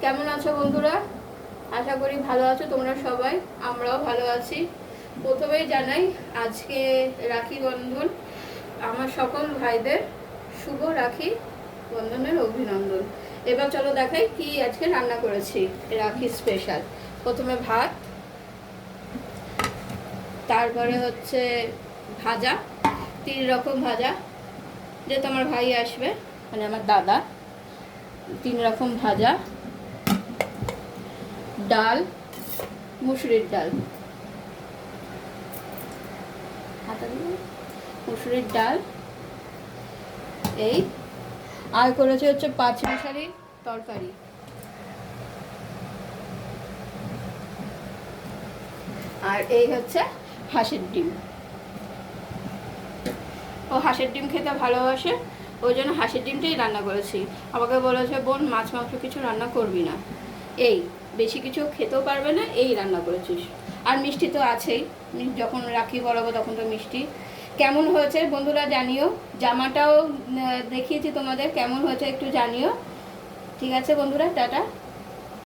কেমন আছো বন্ধুরা? আশা করি ভালো আছো তোমরা সবাই। আমরাও ভালো আছি। প্রথমেই জানাই আজকে রাখি বন্ধন। আমার সকল ভাইদের শুভ রাখি বন্ধনের অভিনন্দন। এবার চলো দেখাই কি আজকে রান্না করেছি রাখি স্পেশাল। প্রথমে ভাত, তারপরে হচ্ছে ভাজা, 3 রকম ভাজা, যেহেতু আমার ভাই আসবে মানে আমার দাদা, 3 রকম ভাজা, ডাল, মুসুরির ডাল, মুসুরির ডাল, এই আর করেছে হচ্ছে 5 মিশালি তরকারি। আর এই হচ্ছে হাঁসের ডিম। ও হাঁসের ডিম খেতে ভালোবাসে, ওই জন্য হাঁসের ডিমটাই রান্না করেছি। আমাকে বলেছে বোন মাছ মাংস কিছু রান্না করবি না, এই বেশি কিছু খেতেও পারবে না, এই রান্না করেছিস। আর মিষ্টি তো আছেই, যখন রাখি বলাবো তখন তো মিষ্টি। কেমন হয়েছে বন্ধুরা জানিও, জামাটাও দেখিয়েছি তোমাদের, কেমন হয়েছে একটু জানিও। ঠিক আছে বন্ধুরা, টাটা।